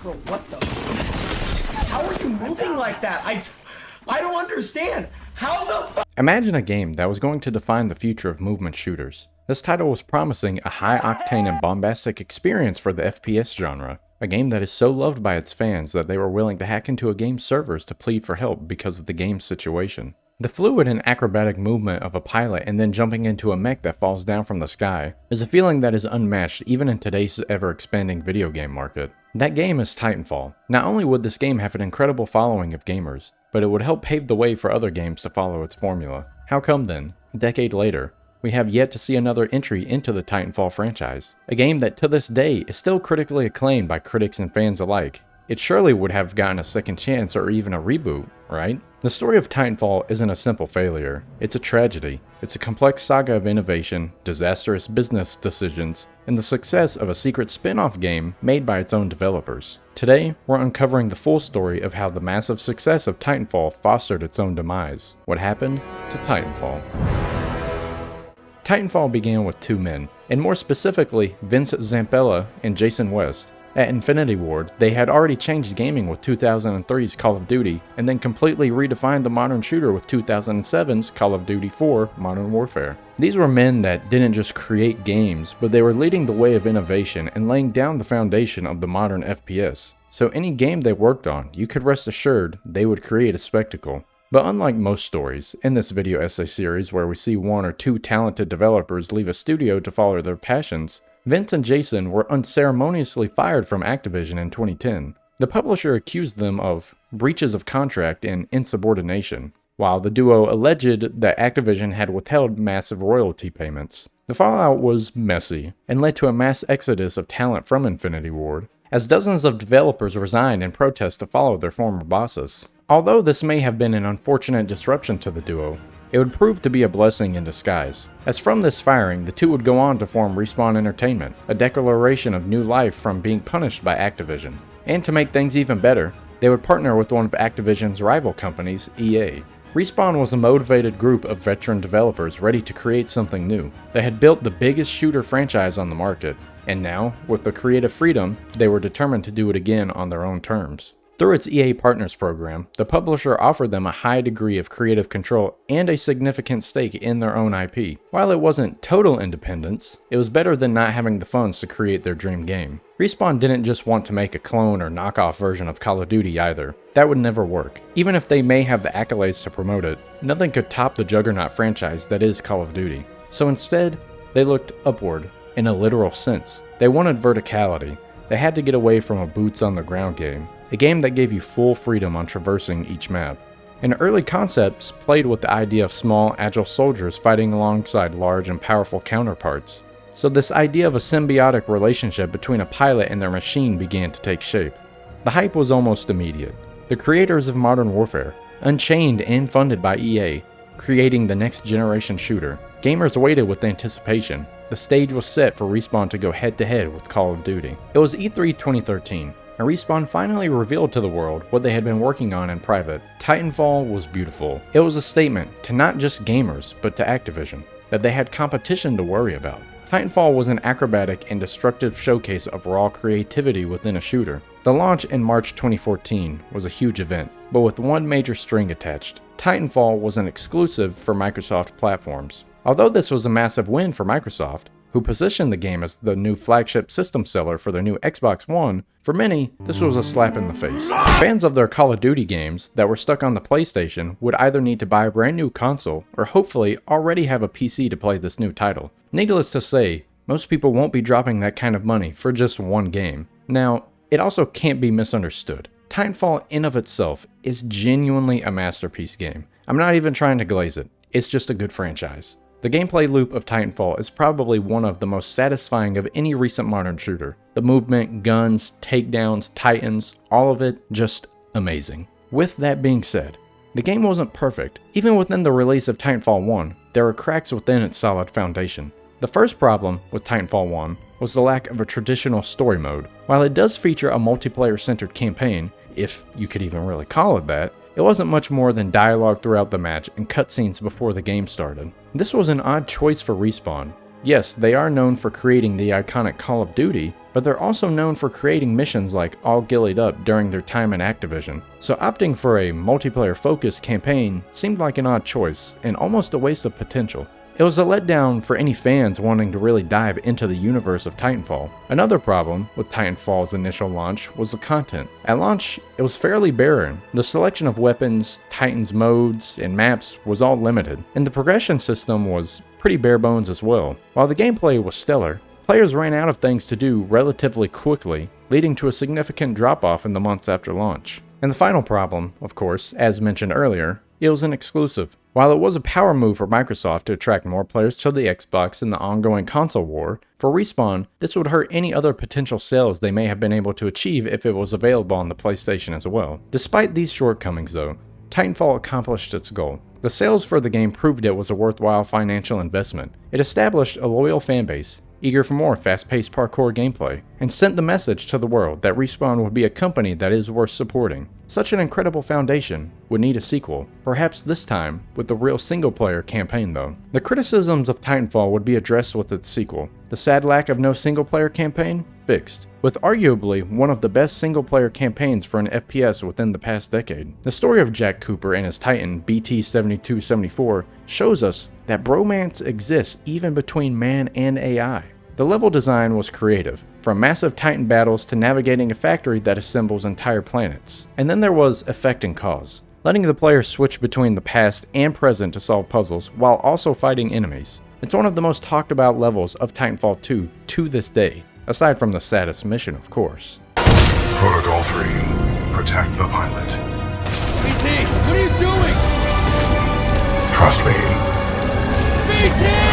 Bro, what the? How are you moving like that? I don't understand. How the Imagine a game that was going to define the future of movement shooters. This title was promising a high-octane and bombastic experience for the FPS genre. A game that is so loved by its fans that they were willing to hack into a game's servers to plead for help because of the game's situation. The fluid and acrobatic movement of a pilot and then jumping into a mech that falls down from the sky is a feeling that is unmatched even in today's ever-expanding video game market. That game is Titanfall. Not only would this game have an incredible following of gamers, but it would help pave the way for other games to follow its formula. How come then, a decade later, we have yet to see another entry into the Titanfall franchise? A game that to this day is still critically acclaimed by critics and fans alike. It surely would have gotten a second chance or even a reboot, right? The story of Titanfall isn't a simple failure. It's a tragedy. It's a complex saga of innovation, disastrous business decisions, and the success of a secret spin-off game made by its own developers. Today, we're uncovering the full story of how the massive success of Titanfall fostered its own demise. What happened to Titanfall? Titanfall began with two men, and more specifically, Vince Zampella and Jason West. At Infinity Ward, they had already changed gaming with 2003's Call of Duty, and then completely redefined the modern shooter with 2007's Call of Duty 4 Modern Warfare. These were men that didn't just create games, but they were leading the way of innovation and laying down the foundation of the modern FPS. So any game they worked on, you could rest assured they would create a spectacle. But unlike most stories, in this video essay series where we see one or two talented developers leave a studio to follow their passions, Vince and Jason were unceremoniously fired from Activision in 2010. The publisher accused them of breaches of contract and insubordination, while the duo alleged that Activision had withheld massive royalty payments. The fallout was messy, and led to a mass exodus of talent from Infinity Ward, as dozens of developers resigned in protest to follow their former bosses. Although this may have been an unfortunate disruption to the duo, it would prove to be a blessing in disguise, as from this firing, the two would go on to form Respawn Entertainment, a declaration of new life from being punished by Activision. And to make things even better, they would partner with one of Activision's rival companies, EA. Respawn was a motivated group of veteran developers ready to create something new. They had built the biggest shooter franchise on the market, and now, with the creative freedom, they were determined to do it again on their own terms. Through its EA Partners program, the publisher offered them a high degree of creative control and a significant stake in their own IP. While it wasn't total independence, it was better than not having the funds to create their dream game. Respawn didn't just want to make a clone or knockoff version of Call of Duty either. That would never work. Even if they may have the accolades to promote it, nothing could top the juggernaut franchise that is Call of Duty. So instead, they looked upward, in a literal sense. They wanted verticality. They had to get away from a boots-on-the-ground game, a game that gave you full freedom on traversing each map. And early concepts played with the idea of small, agile soldiers fighting alongside large and powerful counterparts. So this idea of a symbiotic relationship between a pilot and their machine began to take shape. The hype was almost immediate. The creators of Modern Warfare, unchained and funded by EA, creating the next generation shooter. Gamers waited with anticipation. The stage was set for Respawn to go head-to-head with Call of Duty. It was E3 2013, and Respawn finally revealed to the world what they had been working on in private. Titanfall was beautiful. It was a statement to not just gamers, but to Activision, that they had competition to worry about. Titanfall was an acrobatic and destructive showcase of raw creativity within a shooter. The launch in March 2014 was a huge event, but with one major string attached. Titanfall was an exclusive for Microsoft platforms. Although this was a massive win for Microsoft, who positioned the game as the new flagship system seller for their new Xbox One, for many, this was a slap in the face. Fans of their Call of Duty games that were stuck on the PlayStation would either need to buy a brand new console, or hopefully already have a PC to play this new title. Needless to say, most people won't be dropping that kind of money for just one game. Now, it also can't be misunderstood. Titanfall in of itself is genuinely a masterpiece game. I'm not even trying to glaze it, it's just a good franchise. The gameplay loop of Titanfall is probably one of the most satisfying of any recent modern shooter. The movement, guns, takedowns, titans, all of it just amazing. With that being said, the game wasn't perfect. Even within the release of Titanfall 1, there were cracks within its solid foundation. The first problem with Titanfall 1 was the lack of a traditional story mode. While it does feature a multiplayer-centered campaign, if you could even really call it that, it wasn't much more than dialogue throughout the match and cutscenes before the game started. This was an odd choice for Respawn. Yes, they are known for creating the iconic Call of Duty, but they're also known for creating missions like All Gillied Up during their time in Activision. So opting for a multiplayer-focused campaign seemed like an odd choice, and almost a waste of potential. It was a letdown for any fans wanting to really dive into the universe of Titanfall. Another problem with Titanfall's initial launch was the content. At launch, it was fairly barren. The selection of weapons, Titans modes, and maps was all limited, and the progression system was pretty bare bones as well. While the gameplay was stellar, players ran out of things to do relatively quickly, leading to a significant drop-off in the months after launch. And the final problem, of course, as mentioned earlier, it was an exclusive. While it was a power move for Microsoft to attract more players to the Xbox in the ongoing console war, for Respawn, this would hurt any other potential sales they may have been able to achieve if it was available on the PlayStation as well. Despite these shortcomings though, Titanfall accomplished its goal. The sales for the game proved it was a worthwhile financial investment. It established a loyal fanbase, eager for more fast-paced parkour gameplay, and sent the message to the world that Respawn would be a company that is worth supporting. Such an incredible foundation would need a sequel, perhaps this time with a real single-player campaign though. The criticisms of Titanfall would be addressed with its sequel. The sad lack of no single-player campaign? Fixed. With arguably one of the best single-player campaigns for an FPS within the past decade. The story of Jack Cooper and his Titan, BT-7274, shows us that bromance exists even between man and AI. The level design was creative, from massive Titan battles to navigating a factory that assembles entire planets. And then there was effect and cause, letting the player switch between the past and present to solve puzzles while also fighting enemies. It's one of the most talked about levels of Titanfall 2 to this day, aside from the saddest mission, of course. Protocol 3, protect the pilot. BT, what are you doing? Trust me. BT!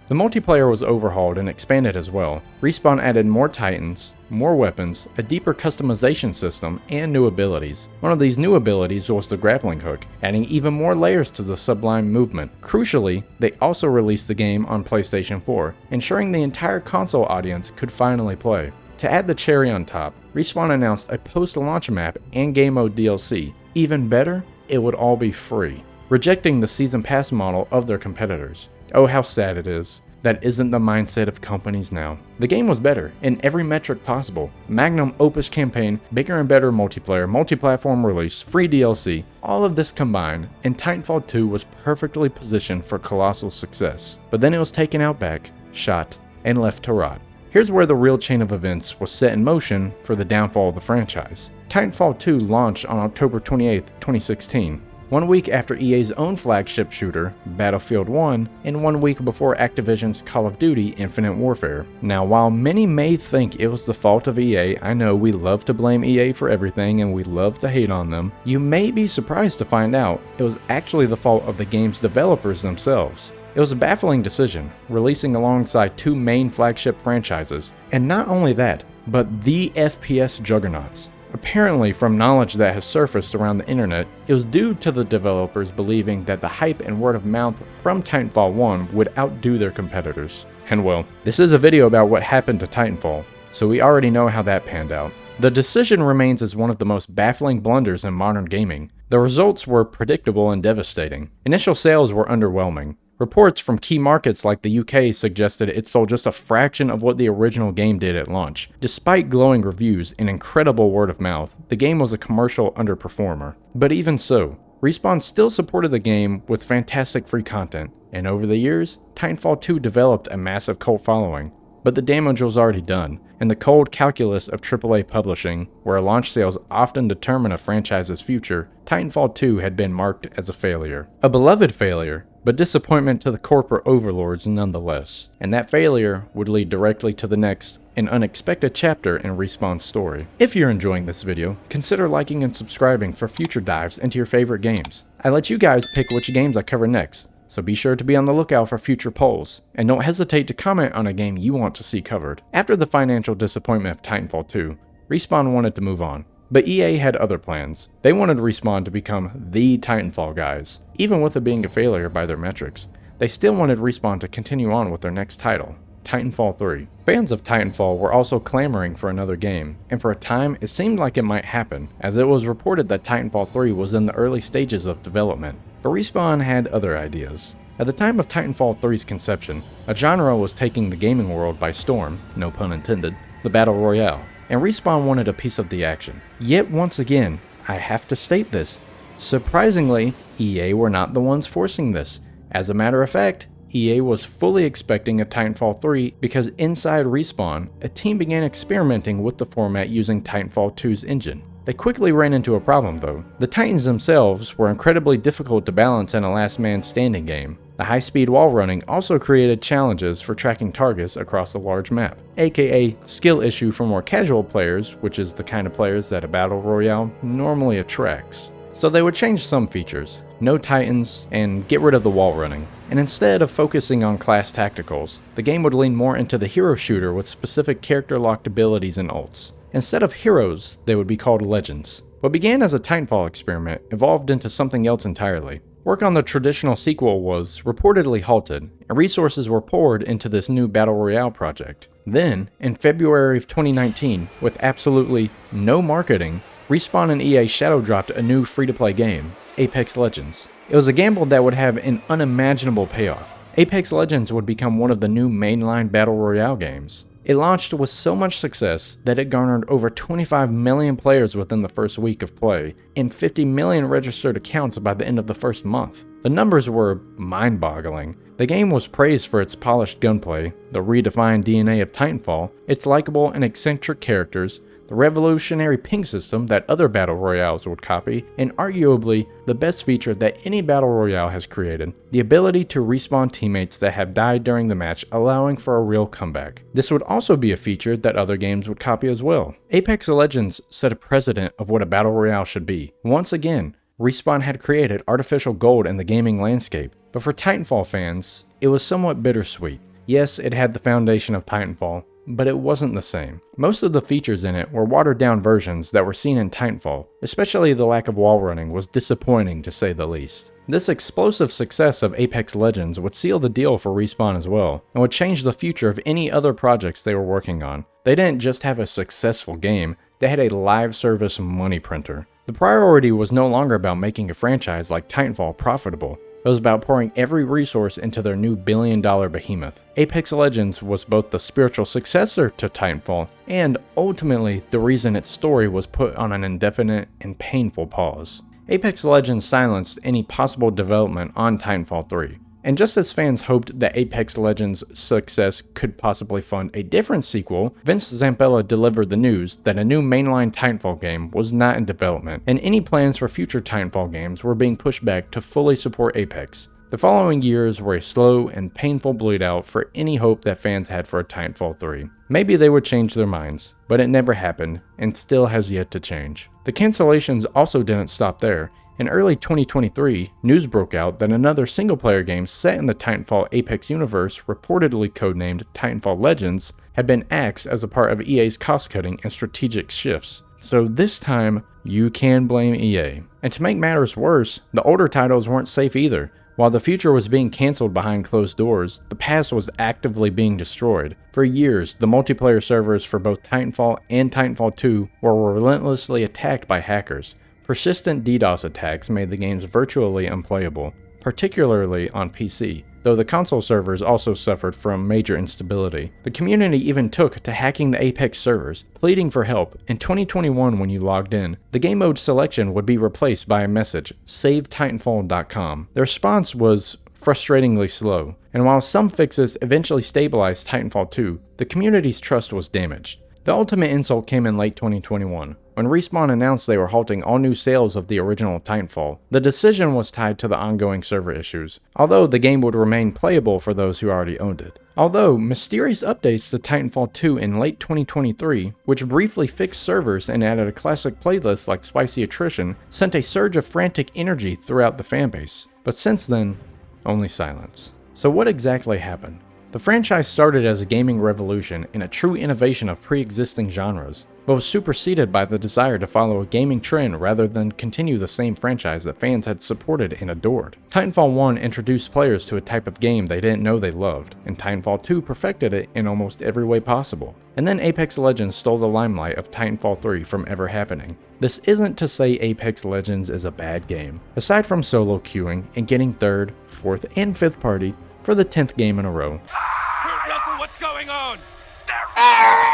The multiplayer was overhauled and expanded as well. Respawn added more Titans, more weapons, a deeper customization system, and new abilities. One of these new abilities was the grappling hook, adding even more layers to the sublime movement. Crucially, they also released the game on PlayStation 4, ensuring the entire console audience could finally play. To add the cherry on top, Respawn announced a post-launch map and game mode DLC. Even better, it would all be free, rejecting the season pass model of their competitors. Oh, how sad it is. That isn't the mindset of companies now. The game was better in every metric possible. Magnum opus campaign, bigger and better multiplayer, multi-platform release, free DLC, all of this combined, and Titanfall 2 was perfectly positioned for colossal success. But then it was taken out back, shot, and left to rot. Here's where the real chain of events was set in motion for the downfall of the franchise. Titanfall 2 launched on October 28, 2016. 1 week after EA's own flagship shooter, Battlefield 1, and 1 week before Activision's Call of Duty Infinite Warfare. Now, while many may think it was the fault of EA, I know we love to blame EA for everything and we love to hate on them, you may be surprised to find out it was actually the fault of the game's developers themselves. It was a baffling decision, releasing alongside two main flagship franchises, and not only that, but the FPS juggernauts. Apparently, from knowledge that has surfaced around the internet, it was due to the developers believing that the hype and word of mouth from Titanfall 1 would outdo their competitors. And well, this is a video about what happened to Titanfall, so we already know how that panned out. The decision remains as one of the most baffling blunders in modern gaming. The results were predictable and devastating. Initial sales were underwhelming. Reports from key markets like the UK suggested it sold just a fraction of what the original game did at launch. Despite glowing reviews and incredible word of mouth, the game was a commercial underperformer. But even so, Respawn still supported the game with fantastic free content, and over the years, Titanfall 2 developed a massive cult following. But the damage was already done. In the cold calculus of AAA publishing, where launch sales often determine a franchise's future, Titanfall 2 had been marked as a failure. A beloved failure, but disappointment to the corporate overlords nonetheless. And that failure would lead directly to the next and unexpected chapter in Respawn's story. If you're enjoying this video, consider liking and subscribing for future dives into your favorite games. I let you guys pick which games I cover next, so be sure to be on the lookout for future polls, and don't hesitate to comment on a game you want to see covered. After the financial disappointment of Titanfall 2, Respawn wanted to move on. But EA had other plans. They wanted Respawn to become the Titanfall guys. Even with it being a failure by their metrics, they still wanted Respawn to continue on with their next title, Titanfall 3. Fans of Titanfall were also clamoring for another game, and for a time it seemed like it might happen, as it was reported that Titanfall 3 was in the early stages of development. but Respawn had other ideas. At the time of Titanfall 3's conception, a genre was taking the gaming world by storm, no pun intended, the Battle Royale, and Respawn wanted a piece of the action. Yet once again, I have to state this, surprisingly, EA were not the ones forcing this. As a matter of fact, EA was fully expecting a Titanfall 3 because inside Respawn, a team began experimenting with the format using Titanfall 2's engine. They quickly ran into a problem though. The Titans themselves were incredibly difficult to balance in a last man standing game. The high-speed wall running also created challenges for tracking targets across a large map, aka skill issue for more casual players, which is the kind of players that a battle royale normally attracts. So they would change some features, no Titans, and get rid of the wall running. And instead of focusing on class tacticals, the game would lean more into the hero shooter with specific character locked abilities and ults. Instead of heroes, they would be called legends. What began as a Titanfall experiment evolved into something else entirely. Work on the traditional sequel was reportedly halted, and resources were poured into this new Battle Royale project. Then, in February of 2019, with absolutely no marketing, Respawn and EA shadow dropped a new free-to-play game, Apex Legends. It was a gamble that would have an unimaginable payoff. Apex Legends would become one of the new mainline Battle Royale games. It launched with so much success that it garnered over 25 million players within the first week of play, and 50 million registered accounts by the end of the first month. The numbers were mind-boggling. The game was praised for its polished gunplay, the redefined DNA of Titanfall, its likable and eccentric characters, the revolutionary ping system that other battle royales would copy, and arguably the best feature that any battle royale has created, the ability to respawn teammates that have died during the match, allowing for a real comeback. This would also be a feature that other games would copy as well. Apex Legends set a precedent of what a battle royale should be. Once again, Respawn had created artificial gold in the gaming landscape, but for Titanfall fans, it was somewhat bittersweet. Yes, it had the foundation of Titanfall, but it wasn't the same. Most of the features in it were watered down versions that were seen in Titanfall, especially the lack of wall running was disappointing to say the least. This explosive success of Apex Legends would seal the deal for Respawn as well, and would change the future of any other projects they were working on. They didn't just have a successful game, they had a live service money printer. The priority was no longer about making a franchise like Titanfall profitable. It was about pouring every resource into their new billion-dollar behemoth. Apex Legends was both the spiritual successor to Titanfall, and ultimately the reason its story was put on an indefinite and painful pause. Apex Legends silenced any possible development on Titanfall 3. And just as fans hoped that Apex Legends' success could possibly fund a different sequel, Vince Zampella delivered the news that a new mainline Titanfall game was not in development, and any plans for future Titanfall games were being pushed back to fully support Apex. The following years were a slow and painful bleed out for any hope that fans had for a Titanfall 3. Maybe they would change their minds, but it never happened, and still has yet to change. The cancellations also didn't stop there. In early 2023, news broke out that another single-player game set in the Titanfall Apex universe, reportedly codenamed Titanfall Legends, had been axed as a part of EA's cost-cutting and strategic shifts. So this time, you can blame EA. And to make matters worse, the older titles weren't safe either. While the future was being cancelled behind closed doors, the past was actively being destroyed. For years, the multiplayer servers for both Titanfall and Titanfall 2 were relentlessly attacked by hackers. Persistent DDoS attacks made the games virtually unplayable, particularly on PC, though the console servers also suffered from major instability. The community even took to hacking the Apex servers, pleading for help. In 2021, when you logged in, the game mode selection would be replaced by a message, SaveTitanfall.com. The response was frustratingly slow, and while some fixes eventually stabilized Titanfall 2, the community's trust was damaged. The ultimate insult came in late 2021, when Respawn announced they were halting all new sales of the original Titanfall. The decision was tied to the ongoing server issues, although the game would remain playable for those who already owned it. Although, mysterious updates to Titanfall 2 in late 2023, which briefly fixed servers and added a classic playlist like Spicy Attrition, sent a surge of frantic energy throughout the fanbase. But since then, only silence. So what exactly happened? The franchise started as a gaming revolution and a true innovation of pre-existing genres, but was superseded by the desire to follow a gaming trend rather than continue the same franchise that fans had supported and adored. Titanfall 1 introduced players to a type of game they didn't know they loved, and Titanfall 2 perfected it in almost every way possible. And then Apex Legends stole the limelight of Titanfall 3 from ever happening. This isn't to say Apex Legends is a bad game. Aside from solo queuing and getting 3rd, 4th, and 5th party for the 10th game in a row. Kurt Russell, what's going on? They're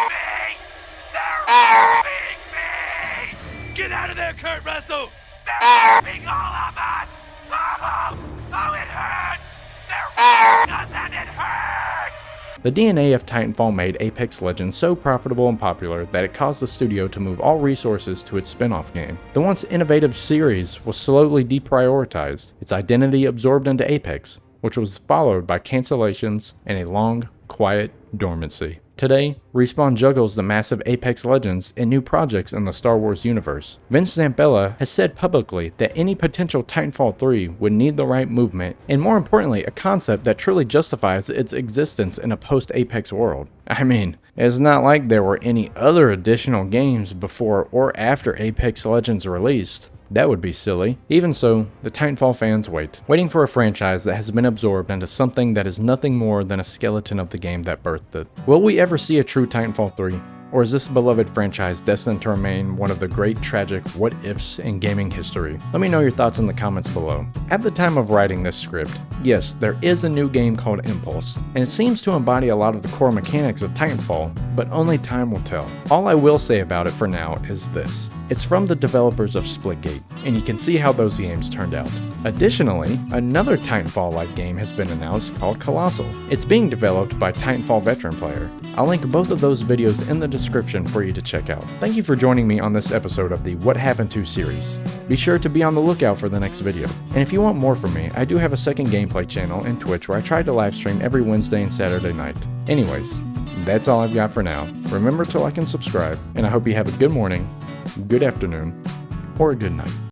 me! They're me! Get out of there, Kurt Russell! They're raping all of us! Oh, it hurts! They're raping us and it hurts! The DNA of Titanfall made Apex Legends so profitable and popular that it caused the studio to move all resources to its spin-off game. The once innovative series was slowly deprioritized, its identity absorbed into Apex, which was followed by cancellations and a long, quiet dormancy. Today, Respawn juggles the massive Apex Legends and new projects in the Star Wars universe. Vince Zampella has said publicly that any potential Titanfall 3 would need the right movement, and more importantly, a concept that truly justifies its existence in a post-Apex world. I mean, it's not like there were any other additional games before or after Apex Legends released. That would be silly. Even so, the Titanfall fans waiting for a franchise that has been absorbed into something that is nothing more than a skeleton of the game that birthed it. Will we ever see a true Titanfall 3? Or is this beloved franchise destined to remain one of the great tragic what-ifs in gaming history? Let me know your thoughts in the comments below. At the time of writing this script, yes, there is a new game called Impulse, and it seems to embody a lot of the core mechanics of Titanfall, but only time will tell. All I will say about it for now is this. It's from the developers of Splitgate, and you can see how those games turned out. Additionally, another Titanfall-like game has been announced called Colossal. It's being developed by Titanfall veteran player. I'll link both of those videos in the description for you to check out. Thank you for joining me on this episode of the What Happened To series. Be sure to be on the lookout for the next video. And if you want more from me, I do have a second gameplay channel and Twitch where I try to live stream every Wednesday and Saturday night. Anyways, that's all I've got for now. Remember to like and subscribe, and I hope you have a good morning, good afternoon, or a good night.